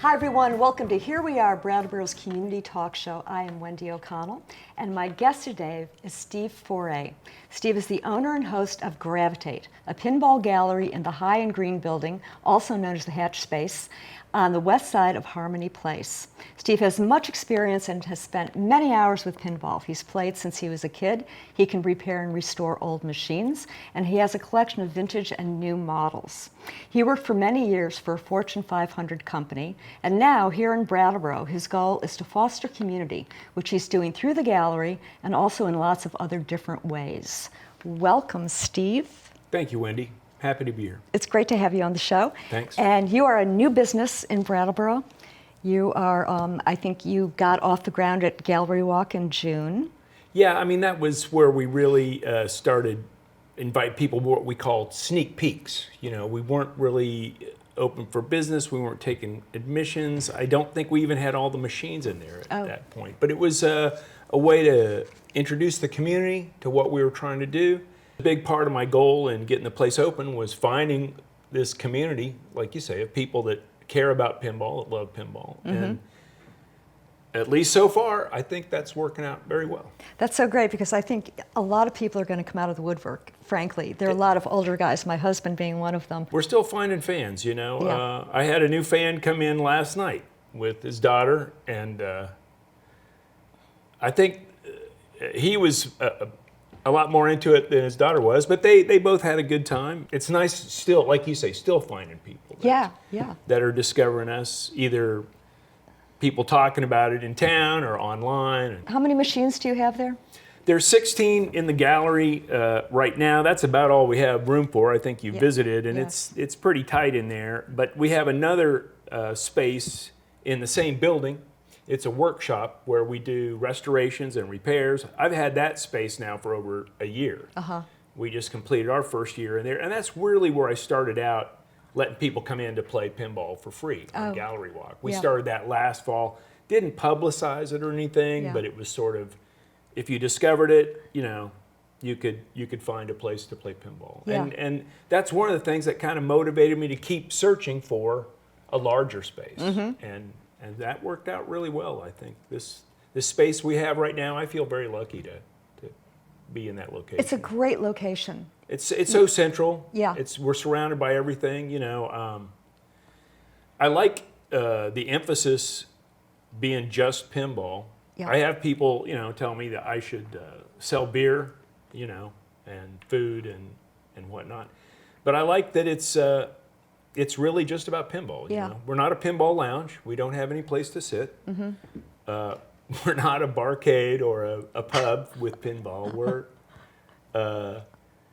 Hi everyone, welcome to Here We Are, Brattleboro's community talk show. I am Wendy O'Connell, and my guest today is Steve Faure. Steve is the owner and host of Gravitate, a pinball gallery in the High and Green building, also known as the Hatch Space, on the west side of Harmony Place. Steve has much experience and has spent many hours with pinball. He's played since he was a kid. He can repair and restore old machines, and he has a collection of vintage and new models. He worked for many years for a Fortune 500 company, and now here in Brattleboro, his goal is to foster community, which he's doing through the gallery and also in lots of other different ways. Welcome, Steve. Thank you, Wendy. Happy to be here. It's great to have you on the show. Thanks. And you are a new business in Brattleboro. You are, I think you got off the ground at Gallery Walk in June. Yeah, I mean, that was where we really started invite people what we called sneak peeks. You know, we weren't really open for business. We weren't taking admissions. I don't think we even had all the machines in there at that point. But it was a way to introduce the community to what we were trying to do. A big part of my goal in getting the place open was finding this community, like you say, of people that care about pinball, that love pinball. Mm-hmm. And at least so far, I think that's working out very well. That's so great, because I think a lot of people are going to come out of the woodwork, frankly. There are a lot of older guys, my husband being one of them. We're still finding fans, you know. Yeah. I had a new fan come in last night with his daughter, and I think he was a lot more into it than his daughter was, but they both had a good time. It's nice still, like you say, still finding people that are discovering us, either people talking about it in town or online. How many machines do you have there? There's 16 in the gallery right now. That's about all we have room for. I think you visited, and it's pretty tight in there. But we have another space in the same building. It's a workshop where we do restorations and repairs. I've had that space now for over a year. We just completed our first year in there, and that's really where I started out letting people come in to play pinball for free on Gallery Walk. We started that last fall. Didn't publicize it or anything, but it was sort of, if you discovered it, you know, you could find a place to play pinball. And that's one of the things that kind of motivated me to keep searching for a larger space. And that worked out really well, I think. This space we have right now, I feel very lucky to be in that location. It's a great location. It's so central. Yeah. We're surrounded by everything, you know. I like the emphasis being just pinball. Yeah. I have people, you know, tell me that I should sell beer, you know, and food and whatnot. But I like that it's really just about pinball. You know? We're not a pinball lounge. We don't have any place to sit. We're not a barcade or a pub with pinball. We're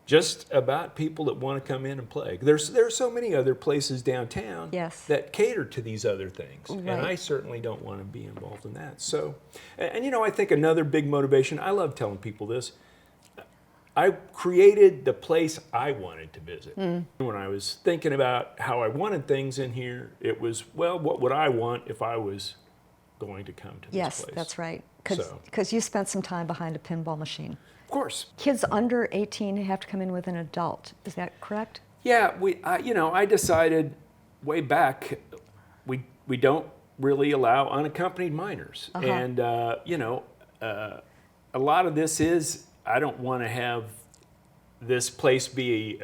just about people that want to come in and play. There are so many other places downtown that cater to these other things. Right. And I certainly don't want to be involved in that. So, and you know, I think another big motivation, I love telling people this, I created the place I wanted to visit. When I was thinking about how I wanted things in here, it was, well, what would I want if I was going to come to this place? Yes, that's right. Because you spent some time behind a pinball machine. Of course. Kids under 18 have to come in with an adult. Is that correct? Yeah, I decided way back we don't really allow unaccompanied minors. And, you know, a lot of this is, I don't want to have this place be,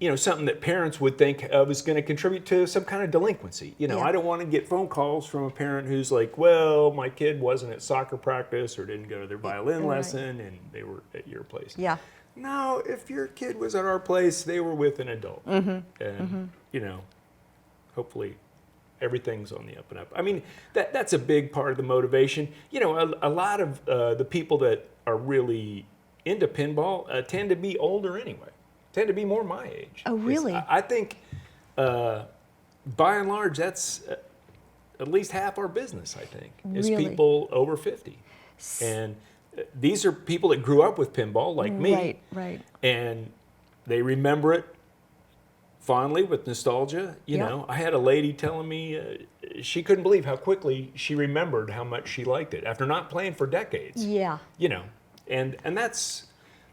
you know, something that parents would think of as going to contribute to some kind of delinquency. You know, I don't want to get phone calls from a parent who's like, well, my kid wasn't at soccer practice or didn't go to their violin lesson and they were at your place. Yeah. No, if your kid was at our place, they were with an adult. And, you know, hopefully everything's on the up and up. I mean, that's a big part of the motivation. You know, a lot of the people that are really into pinball tend to be older anyway, tend to be more my age. Oh, really? I think by and large, that's at least half our business, I think, is people over 50. And these are people that grew up with pinball like me. Right. And they remember it fondly with nostalgia. You know, I had a lady telling me she couldn't believe how quickly she remembered how much she liked it after not playing for decades. Yeah. You know, and that's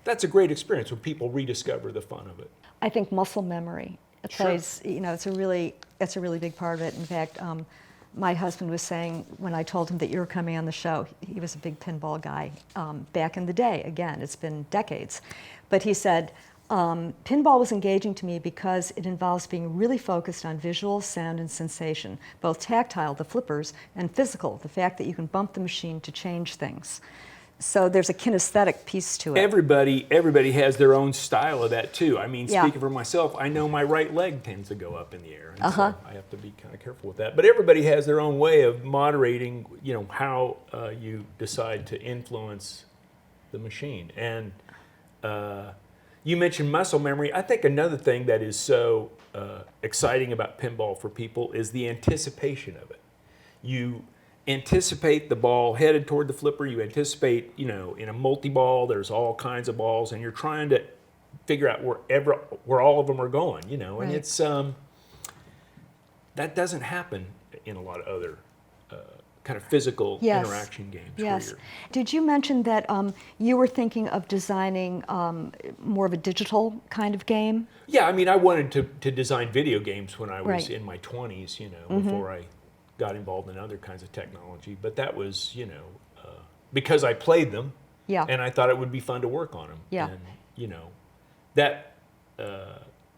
a great experience when people rediscover the fun of it. I think muscle memory It Sure. plays, it's a really big part of it. In fact, my husband was saying when I told him that you were coming on the show, he was a big pinball guy back in the day. Again, it's been decades. But he said, pinball was engaging to me because it involves being really focused on visual, sound, and sensation, both tactile, the flippers, and physical, the fact that you can bump the machine to change things. So there's a kinesthetic piece to it. Everybody has their own style of that too. I mean, Yeah. speaking for myself, I know my right leg tends to go up in the air, and so I have to be kind of careful with that. But everybody has their own way of moderating, how you decide to influence the machine. And you mentioned muscle memory. I think another thing that is so exciting about pinball for people is the anticipation of it. You anticipate the ball headed toward the flipper. You anticipate, in a multi-ball, there's all kinds of balls, and you're trying to figure out where all of them are going, and Right. it's that doesn't happen in a lot of other kind of physical Yes. interaction games. Yes. Did you mention that you were thinking of designing more of a digital kind of game? Yeah, I mean, I wanted to design video games when I was Right. in my 20s, before I got involved in other kinds of technology. But that was, because I played them, Yeah. and I thought it would be fun to work on them. Yeah. And, that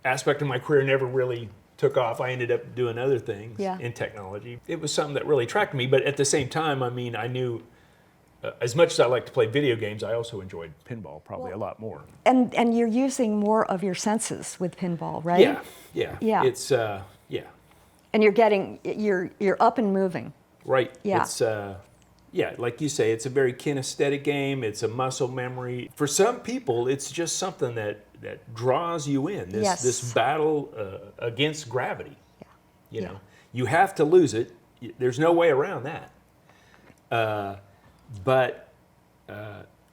aspect of my career never really took off. I ended up doing other things Yeah. in technology. It was something that really attracted me. But at the same time, I mean, I knew as much as I like to play video games, I also enjoyed pinball probably a lot more. And you're using more of your senses with pinball, right? Yeah. Yeah. It's, And you're up and moving. Right. Yeah. It's like you say, it's a very kinesthetic game. It's a muscle memory. For some people, it's just something that draws you in. This battle against gravity. Yeah. You know, you have to lose it. There's no way around that. But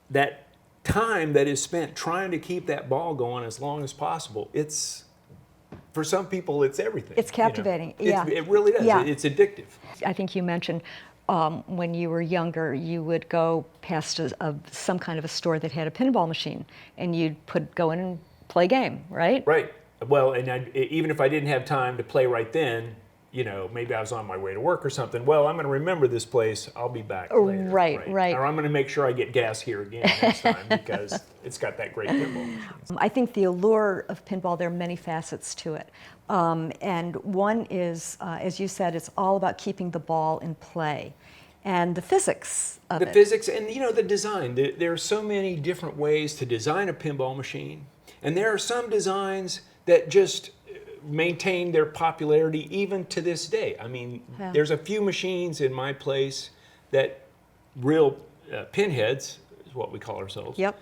that time that is spent trying to keep that ball going as long as possible, for some people, it's everything. It's captivating. Yeah. It really does. Yeah. It's addictive. I think you mentioned when you were younger, you would go past some kind of a store that had a pinball machine, and you'd go in and play a game, right? Right. Well, and even if I didn't have time to play right then, maybe I was on my way to work or something. Well, I'm going to remember this place. I'll be back later. Right. Or I'm going to make sure I get gas here again next time because it's got that great pinball machine. I think the allure of pinball, there are many facets to it. And one is, as you said, it's all about keeping the ball in play. And the physics of it. The physics and, the design. There are so many different ways to design a pinball machine. And there are some designs that just maintain their popularity even to this day. I mean, there's a few machines in my place that real pinheads, is what we call ourselves, Yep.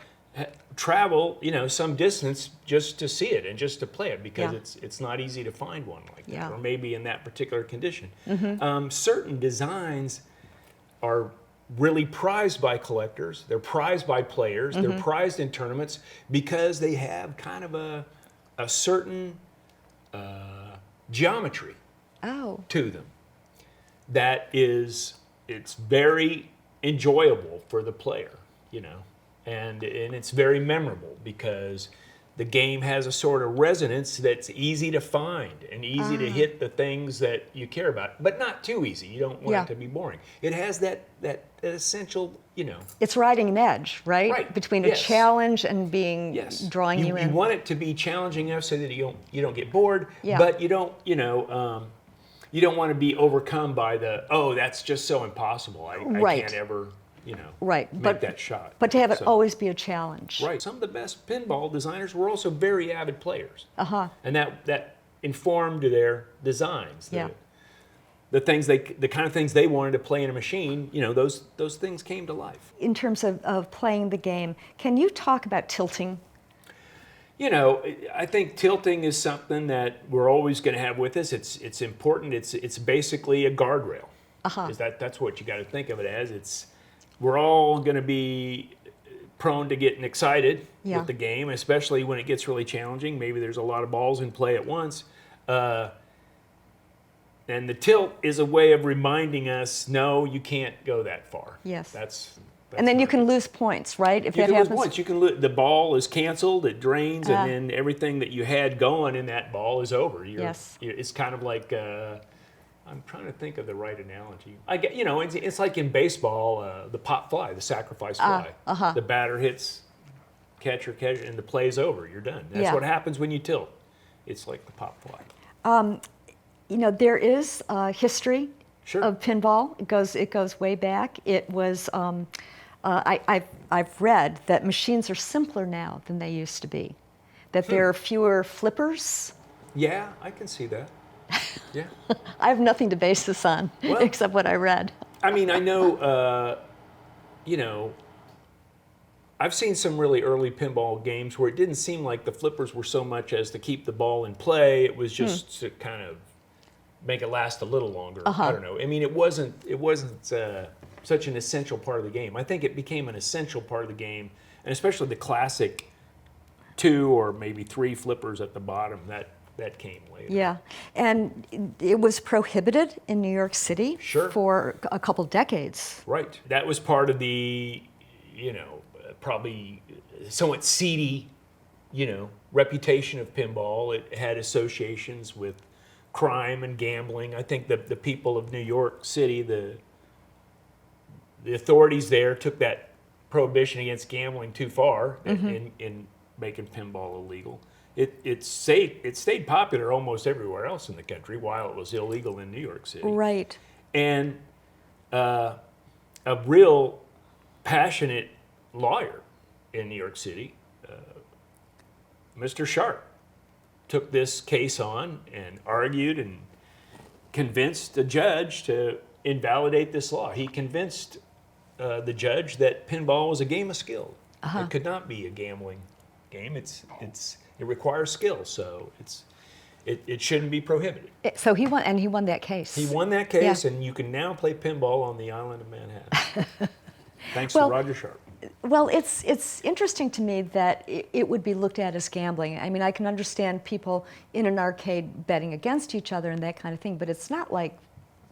travel, some distance just to see it and just to play it because Yeah. it's not easy to find one like that, Yeah. or maybe in that particular condition. Mm-hmm. Certain designs are really prized by collectors. They're prized by players. Mm-hmm. They're prized in tournaments because they have kind of a certain geometry to them it's very enjoyable for the player, and it's very memorable because the game has a sort of resonance that's easy to find and easy to hit the things that you care about, but not too easy. You don't want it to be boring. It has that essential, It's riding an edge, right? Right. Between a Yes. challenge and drawing you in. You want it to be challenging enough so that you don't get bored, Yeah. but you don't want to be overcome by that's just so impossible. I Right. can't ever, Right. make that shot. But to have it So- always be a challenge. Right. Some of the best pinball designers were also very avid players. Uh-huh. And that informed their designs. Yeah. The kind of things they wanted to play in a machine, those things came to life. In terms of playing the game, can you talk about tilting? I think tilting is something that we're always going to have with us. It's important. It's basically a guardrail. Uh-huh. That's what you got to think of it as. We're all going to be prone to getting excited with the game, especially when it gets really challenging. Maybe there's a lot of balls in play at once. And the tilt is a way of reminding us, no, you can't go that far. Yes. And then you can lose points, right? If You that can happens. lose points. You can the ball is canceled, it drains, and then everything that you had going in that ball is over. Yes. It's kind of like I'm trying to think of the right analogy. I get it's like in baseball, the pop fly, the sacrifice fly. The batter hits catcher, and the play's over. You're done. That's what happens when you tilt. It's like the pop fly. There is history Sure. of pinball. It goes way back. It was. I've read that machines are simpler now than they used to be. That there are fewer flippers. Yeah, I can see that. Yeah. I have nothing to base this on except what I read. I mean, I know. I've seen some really early pinball games where it didn't seem like the flippers were so much as to keep the ball in play. It was just to kind of make it last a little longer. I don't know. I mean, it wasn't such an essential part of the game. I think it became an essential part of the game, and especially the classic 2 or maybe 3 flippers at the bottom. That came later. Yeah, and it was prohibited in New York City for a couple decades. Right. That was part of the, probably somewhat seedy, reputation of pinball. It had associations with crime and gambling. I think that the people of New York City, the authorities there took that prohibition against gambling too far in making pinball illegal. It stayed popular almost everywhere else in the country while it was illegal in New York City. Right. And a real passionate lawyer in New York City, Mr. Sharp, took this case on and argued and convinced the judge to invalidate this law. He convinced the judge that pinball was a game of skill. It could not be a gambling game. It requires skill, so it shouldn't be prohibited. So he won that case. He won that case, and you can now play pinball on the island of Manhattan. Thanks to Roger Sharp. Well, it's interesting to me that it would be looked at as gambling. I mean, I can understand people in an arcade betting against each other and that kind of thing, but it's not like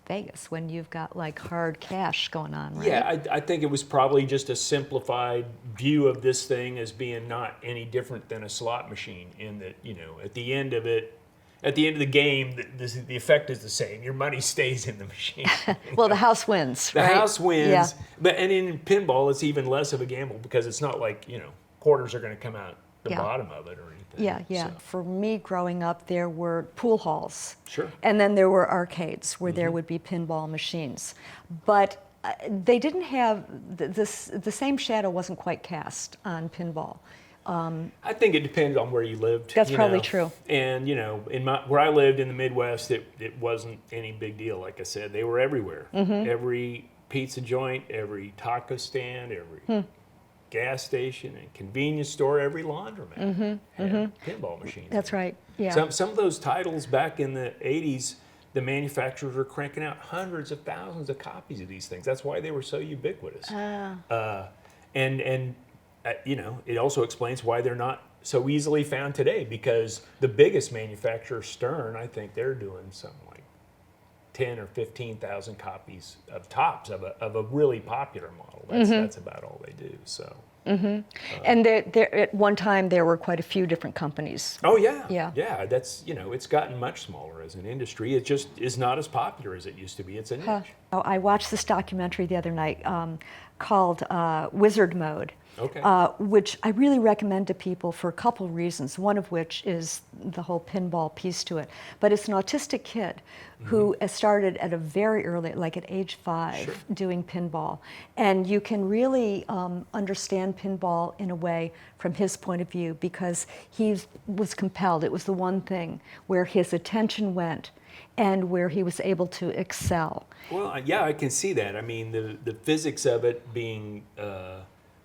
Vegas when you've got like hard cash going on, right? Yeah, I think it was probably just a simplified view of this thing as being not any different than a slot machine in that, at the end of the game, the effect is the same. Your money stays in the machine. Well, the house wins, right? The house wins. Yeah. And in pinball, it's even less of a gamble because it's not like, quarters are going to come out the bottom of it or anything. Yeah. So. For me growing up, there were pool halls. Sure. And then there were arcades where there would be pinball machines. But they didn't have, the same shadow wasn't quite cast on pinball. I think it depends on where you lived. That's probably true. And where I lived in the Midwest, it wasn't any big deal. Like I said, they were everywhere. Every pizza joint, every taco stand, every gas station and convenience store, every laundromat had pinball machines. That's right. Yeah. Some of those titles back in the 80s, the manufacturers were cranking out hundreds of thousands of copies of these things. That's why they were so ubiquitous. It also explains why they're not so easily found today, because the biggest manufacturer, Stern, I think they're doing something like 10 or 15,000 copies of tops of a really popular model. That's about all they do. So. And there, at one time, there were quite a few different companies. Oh yeah. Yeah. That's it's gotten much smaller as an industry. It just is not as popular as it used to be. It's a niche. I watched this documentary the other night called Wizard Mode. Okay. Which I really recommend to people for a couple reasons, one of which is the whole pinball piece to it. But it's an autistic kid who started at a very early, like at age 5, doing pinball. And you can really understand pinball in a way from his point of view, because he was compelled. It was the one thing where his attention went and where he was able to excel. Well, yeah, I can see that. I mean, the physics of it being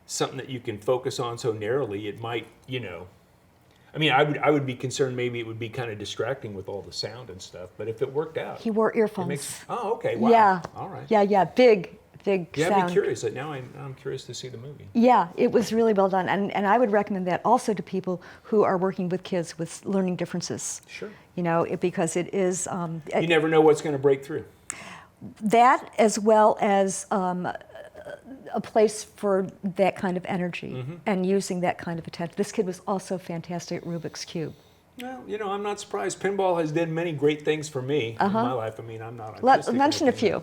something that you can focus on so narrowly, it might, I mean, I would be concerned maybe it would be kind of distracting with all the sound and stuff, but if it worked out. He wore earphones. Oh, okay, wow. Yeah. All right. Yeah, big sound. Yeah, I'd be curious. Now I'm curious to see the movie. Yeah, it was really well done. And I would recommend that also to people who are working with kids with learning differences. Sure. Because it is... you never know what's going to break through. That, as well as a place for that kind of energy and using that kind of attention. This kid was also fantastic at Rubik's Cube. Well, I'm not surprised. Pinball has done many great things for me in my life. I mean, I'm not autistic. Mention a few.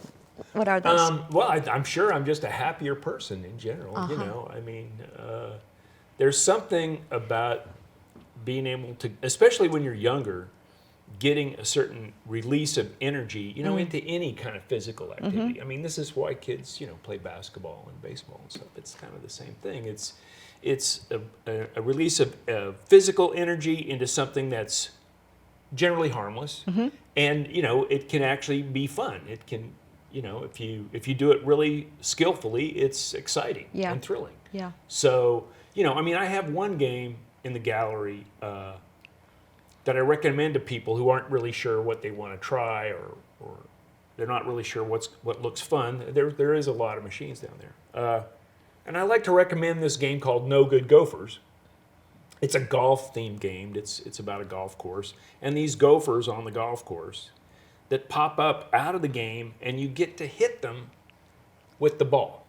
What are those? Well, I'm sure I'm just a happier person in general. I mean, there's something about being able to, especially when you're younger, getting a certain release of energy, into any kind of physical activity. I mean, this is why kids, play basketball and baseball and stuff. It's kind of the same thing. It's a release of physical energy into something that's generally harmless, and it can actually be fun. It can, if you do it really skillfully, it's exciting and thrilling. Yeah. So I mean, I have one game in the gallery that I recommend to people who aren't really sure what they want to try, or they're not really sure what looks fun. There is a lot of machines down there. And I like to recommend this game called No Good Gophers. It's a golf-themed game. It's about a golf course. And these gophers on the golf course that pop up out of the game, and you get to hit them with the ball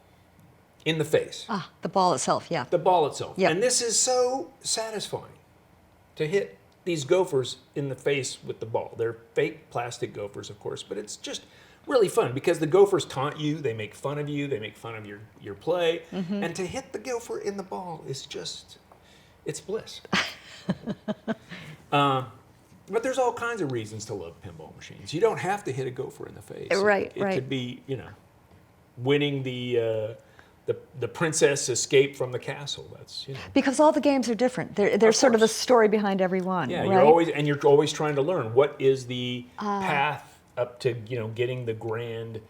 in the face. The ball itself, yeah. The ball itself. Yep. And this is so satisfying to hit these gophers in the face with the ball. They're fake plastic gophers, of course, but it's just really fun because the gophers taunt you, they make fun of you, they make fun of your play, and to hit the gopher in the ball is just, it's bliss. But there's all kinds of reasons to love pinball machines. You don't have to hit a gopher in the face. Right, It could be, winning the princess escape from the castle. That's Because all the games are different. There's sort of a story behind every one. Yeah, right? you're always trying to learn what is the path up to getting the grand.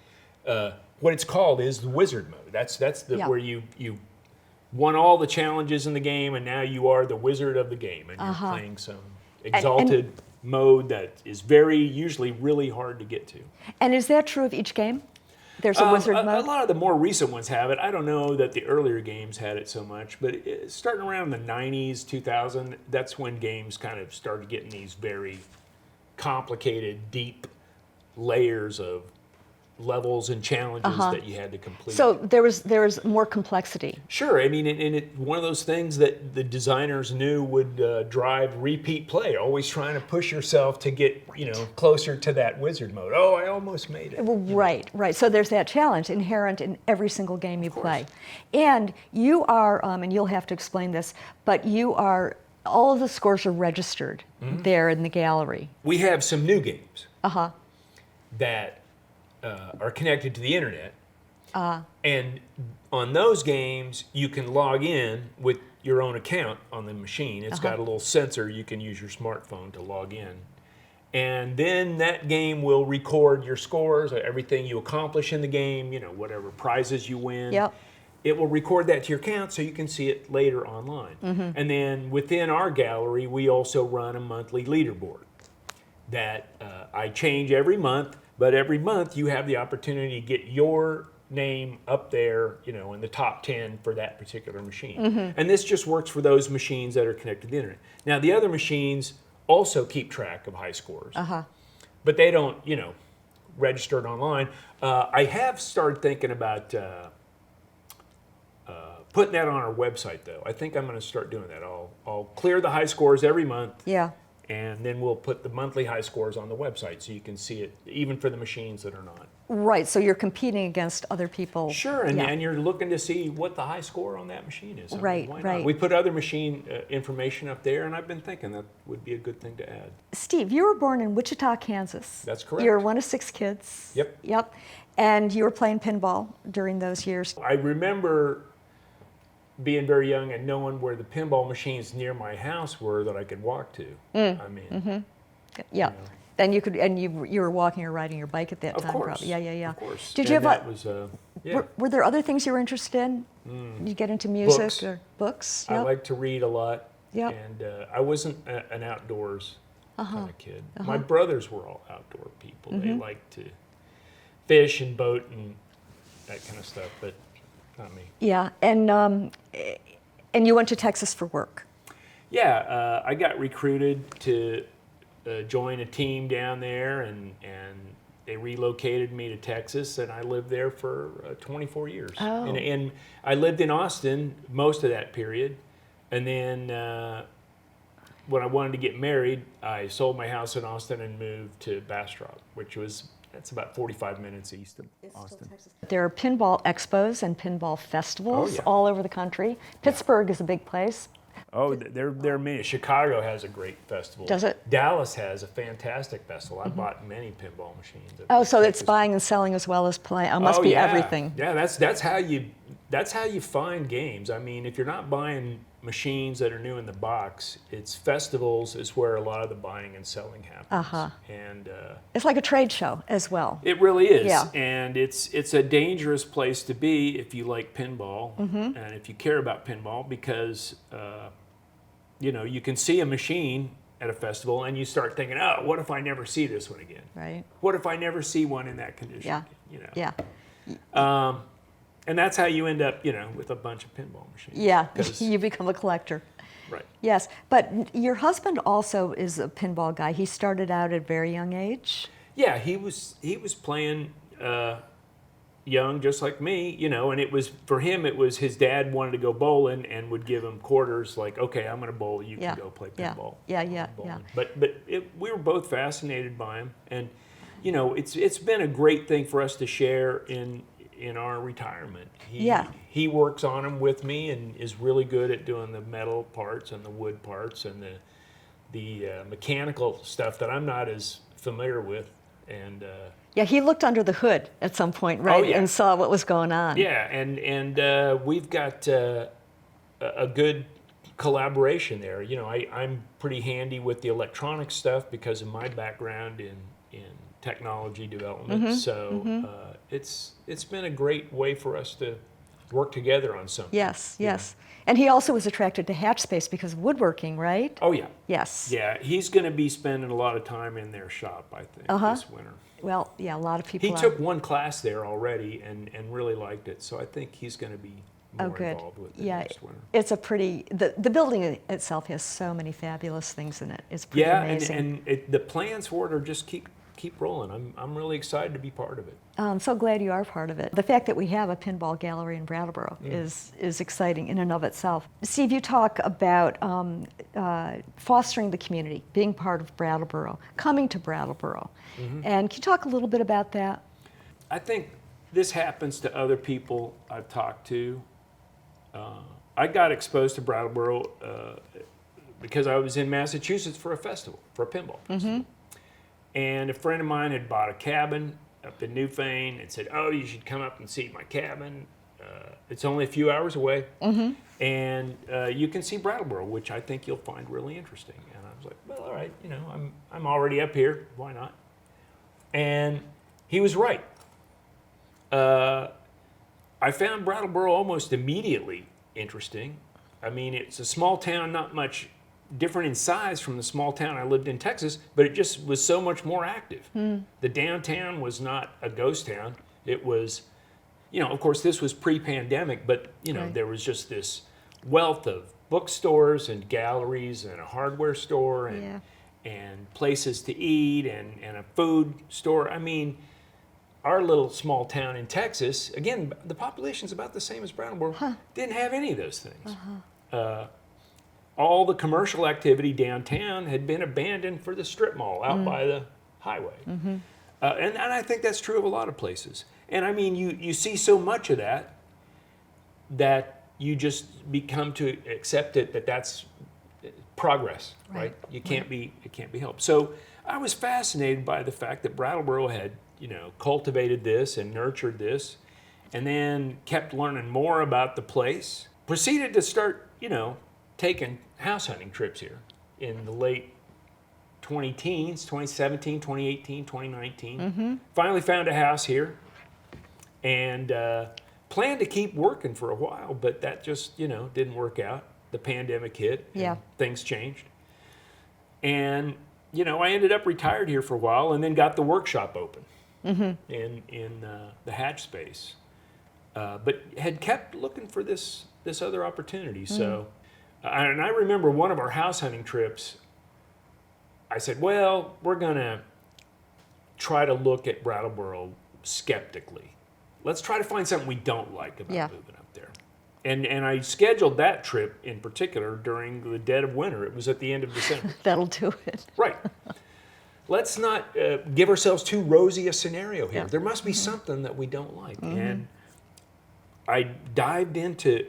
What it's called is the wizard mode. That's where you won all the challenges in the game, and now you are the wizard of the game, and you're playing some exalted mode that is usually really hard to get to. And is that true of each game? There's a wizard mode? A lot of the more recent ones have it. I don't know that the earlier games had it so much, but starting around the 90s, 2000, that's when games kind of started getting these very complicated, deep layers of levels and challenges that you had to complete. So there was more complexity. Sure. I mean, and one of those things that the designers knew would drive repeat play, always trying to push yourself to get, closer to that wizard mode. Oh, I almost made it. Well, right. So there's that challenge inherent in every single game you play. And you are, and you'll have to explain this, but all of the scores are registered there in the gallery. We have some new games that are connected to the internet. And on those games, you can log in with your own account on the machine. It's got a little sensor. You can use your smartphone to log in. And then that game will record your scores, everything you accomplish in the game, whatever prizes you win. Yep. It will record that to your account so you can see it later online. And then within our gallery, we also run a monthly leaderboard that I change every month. But every month you have the opportunity to get your name up there, in the top 10 for that particular machine. And this just works for those machines that are connected to the internet. Now, the other machines also keep track of high scores, but they don't, register it online. I have started thinking about putting that on our website, though. I think I'm going to start doing that. I'll clear the high scores every month. Yeah. And then we'll put the monthly high scores on the website so you can see it, even for the machines that are not. Right, so you're competing against other people. Sure, and you're looking to see what the high score on that machine is. Right. We put other machine information up there, and I've been thinking that would be a good thing to add. Steve, you were born in Wichita, Kansas. That's correct. You're one of 6 kids. Yep. And you were playing pinball during those years. I remember being very young and knowing where the pinball machines near my house were that I could walk to. I mean, yeah. Then you could, and you were walking or riding your bike at that time, course. probably. Yeah. Of course. Did you have that was, yeah. Were there other things you were interested in? Did you get into music Books. or books? I like to read a lot. Yep. And I wasn't an outdoors kind of kid. My brothers were all outdoor people. They liked to fish and boat and that kind of stuff, but not me. Yeah, and you went to Texas for work. Yeah, I got recruited to join a team down there, and they relocated me to Texas, and I lived there for 24 years. Oh. And I lived in Austin most of that period. And then when I wanted to get married, I sold my house in Austin and moved to Bastrop, that's about 45 minutes east of Austin. There are pinball expos and pinball festivals yeah. all over the country. Pittsburgh is a big place. Oh, there are many. Chicago has a great festival. Does it? Dallas has a fantastic festival. I bought many pinball machines. Oh, so it's buying and selling as well as play. It must be everything. Yeah, that's how you find games. I mean, if you're not buying machines that are new in the box, it's festivals is where a lot of the buying and selling happens. And it's like a trade show as well. it really is. Yeah. And it's a dangerous place to be if you like pinball and if you care about pinball, because you can see a machine at a festival and you start thinking, oh, what if I never see this one again? Right. What if I never see one in that condition? Yeah. again? Yeah. And that's how you end up, with a bunch of pinball machines. Yeah. 'Cause- You become a collector. right. Yes, but your husband also is a pinball guy. He started out at a very young age. Yeah, he was playing young, just like me, and it was, for him, it was his dad wanted to go bowling and would give him quarters, like, okay, I'm going to bowl, you Yeah. can go play Yeah. pinball. Yeah. Bowling. But we were both fascinated by him, and it's been a great thing for us to share in our retirement. He works on them with me and is really good at doing the metal parts and the wood parts and the mechanical stuff that I'm not as familiar with. And Yeah, he looked under the hood at some point, right, yeah. and saw what was going on. yeah, and we've got a good collaboration there. I'm pretty handy with the electronic stuff because of my background in technology development. So it's been a great way for us to work together on something. Yes. And he also was attracted to Hatch Space because of woodworking, right? Oh yeah. Yes. Yeah, he's going to be spending a lot of time in their shop, I think, this winter. Well, yeah, a lot of people He are. took one class there already and really liked it, so I think he's going to be more good. involved with it Yeah, next winter. it's a pretty, the building itself has so many fabulous things in it. It's pretty Yeah, amazing. and the plans for it are just keep rolling. I'm really excited to be part of it. I'm so glad you are part of it. The fact that we have a pinball gallery in Brattleboro is exciting in and of itself. Steve, you talk about fostering the community, being part of Brattleboro, coming to Brattleboro. And can you talk a little bit about that? I think this happens to other people I've talked to. I got exposed to Brattleboro because I was in Massachusetts for a festival, for a pinball festival. And a friend of mine had bought a cabin up in Newfane and said, oh, you should come up and see my cabin. It's only a few hours away. And you can see Brattleboro, which I think you'll find really interesting. And I was like, well, all right, I'm already up here. Why not? And he was right. I found Brattleboro almost immediately interesting. I mean, it's a small town, not much different in size from the small town I lived in Texas, but it just was so much more active. The downtown was not a ghost town. It was, of course, this was pre-pandemic, but, Right. there was just this wealth of bookstores and galleries and a hardware store and places to eat and a food store. I mean, our little small town in Texas, again, the population's about the same as Brattleboro, didn't have any of those things. All the commercial activity downtown had been abandoned for the strip mall out by the highway. And I think that's true of a lot of places. And I mean, you see so much of that you just become to accept it that that's progress, right? It can't be helped. So I was fascinated by the fact that Brattleboro had, cultivated this and nurtured this, and then kept learning more about the place. Proceeded to start, taking house hunting trips here in the late 20-teens, 2017, 2018, 2019. Finally found a house here and planned to keep working for a while, but that just, didn't work out. The pandemic hit and things changed. And, I ended up retired here for a while and then got the workshop open in the Hatch space. But had kept looking for this other opportunity. So, and I remember one of our house hunting trips, I said, well, we're going to try to look at Brattleboro skeptically. Let's try to find something we don't like about moving up there. And I scheduled that trip in particular during the dead of winter. It was at the end of December. That'll do it. Right. Let's not give ourselves too rosy a scenario here. Yeah. There must be something that we don't like. And I dived into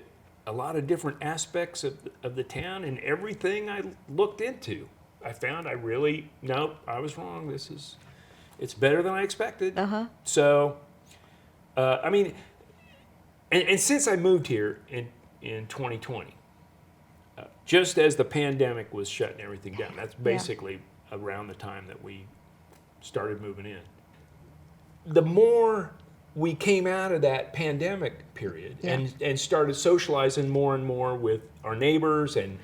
a lot of different aspects of the town, and everything I looked into, I found I was wrong. It's better than I expected. So, I mean, and since I moved here in 2020, just as the pandemic was shutting everything down, that's basically around the time that we started moving in. The more we came out of that pandemic period and started socializing more and more with our neighbors and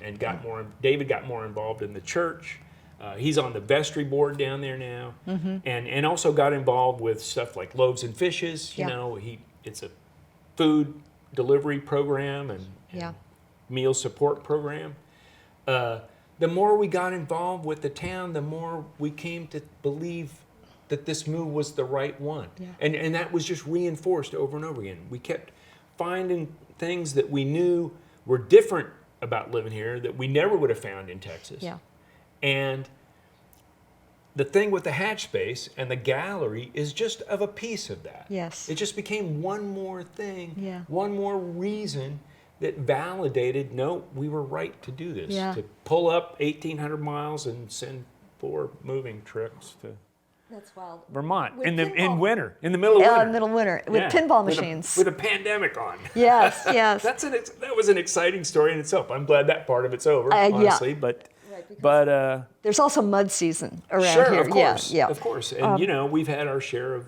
David got more involved in the church. He's on the vestry board down there now, and also got involved with stuff like Loaves and Fishes. You know, it's a food delivery program and meal support program. The more we got involved with the town, the more we came to believe that this move was the right one. And that was just reinforced over and over again. We kept finding things that we knew were different about living here that we never would have found in Texas. And the thing with the hatch space and the gallery is just of a piece of that. It just became one more thing, one more reason that validated, no, we were right to do this, to pull up 1,800 miles and send 4 moving trucks to Vermont in winter, in the middle of winter. In the middle of winter, with pinball machines. With a pandemic on. Yes. That was an exciting story in itself. I'm glad that part of it's over, honestly, but there's also mud season around here. Of course. And, we've had our share of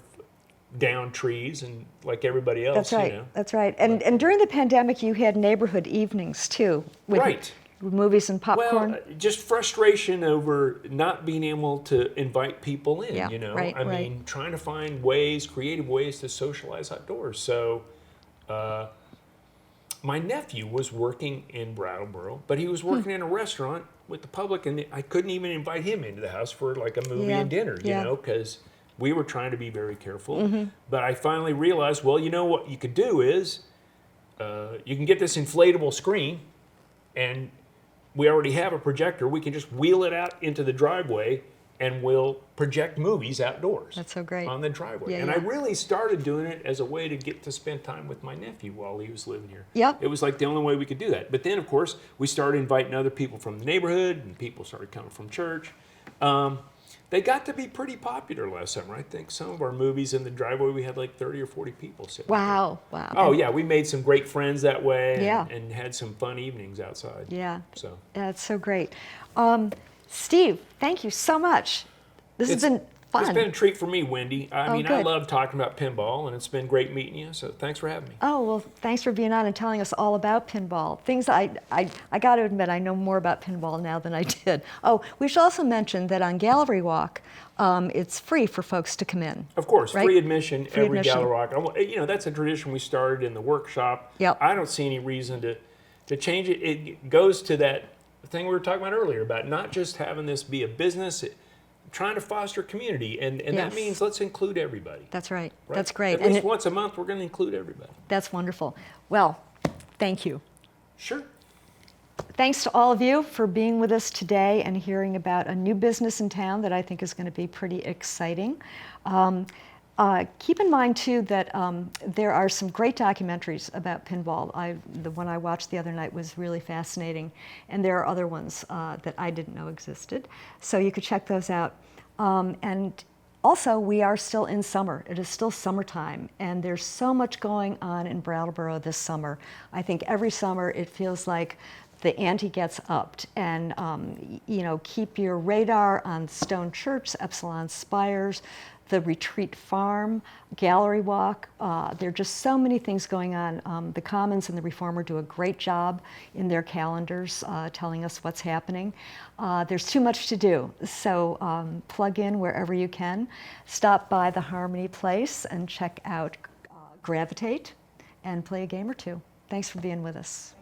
down trees and like everybody else. That's right. That's right. And during the pandemic, you had neighborhood evenings too, with movies and popcorn. Well, just frustration over not being able to invite people in. I mean, trying to find creative ways to socialize outdoors. So, my nephew was working in Brattleboro, but he was working in a restaurant with the public, and I couldn't even invite him into the house for like a movie and dinner, because we were trying to be very careful. But I finally realized, well, what you could do is you can get this inflatable screen, and we already have a projector. We can just wheel it out into the driveway, and we'll project movies outdoors. That's so great. On the driveway. I really started doing it as a way to get to spend time with my nephew while he was living here. It was like the only way we could do that. But then, of course, we started inviting other people from the neighborhood, and people started coming from church. They got to be pretty popular last summer. I think some of our movies in the driveway, we had like 30 or 40 people sitting there. Wow. Oh, yeah. We made some great friends that way and had some fun evenings outside. So that's so great. Steve, thank you so much. This has been fun. It's been a treat for me, Wendy. I love talking about pinball, and it's been great meeting you, so thanks for having me. Oh, well, thanks for being on and telling us all about pinball. Things I got to admit, I know more about pinball now than I did. Oh, we should also mention that on Gallery Walk, it's free for folks to come in. Of course, free admission every Gallery Walk. That's a tradition we started in the workshop. I don't see any reason to change it. It goes to that thing we were talking about earlier about not just having this be a business, trying to foster community, and that means let's include everybody. That's right. That's great. At least once a month, we're going to include everybody. That's wonderful. Well, thank you. Sure. Thanks to all of you for being with us today and hearing about a new business in town that I think is going to be pretty exciting. Keep in mind, too, that there are some great documentaries about pinball. The one I watched the other night was really fascinating, and there are other ones that I didn't know existed. So you could check those out. And also, we are still in summer. It is still summertime, and there's so much going on in Brattleboro this summer. I think every summer it feels like the ante gets upped, and keep your radar on Stone Church, Epsilon Spires, the Retreat Farm, Gallery Walk. There are just so many things going on. The Commons and the Reformer do a great job in their calendars telling us what's happening. There's too much to do, so plug in wherever you can. Stop by the Harmony Place and check out Gravitate and play a game or two. Thanks for being with us.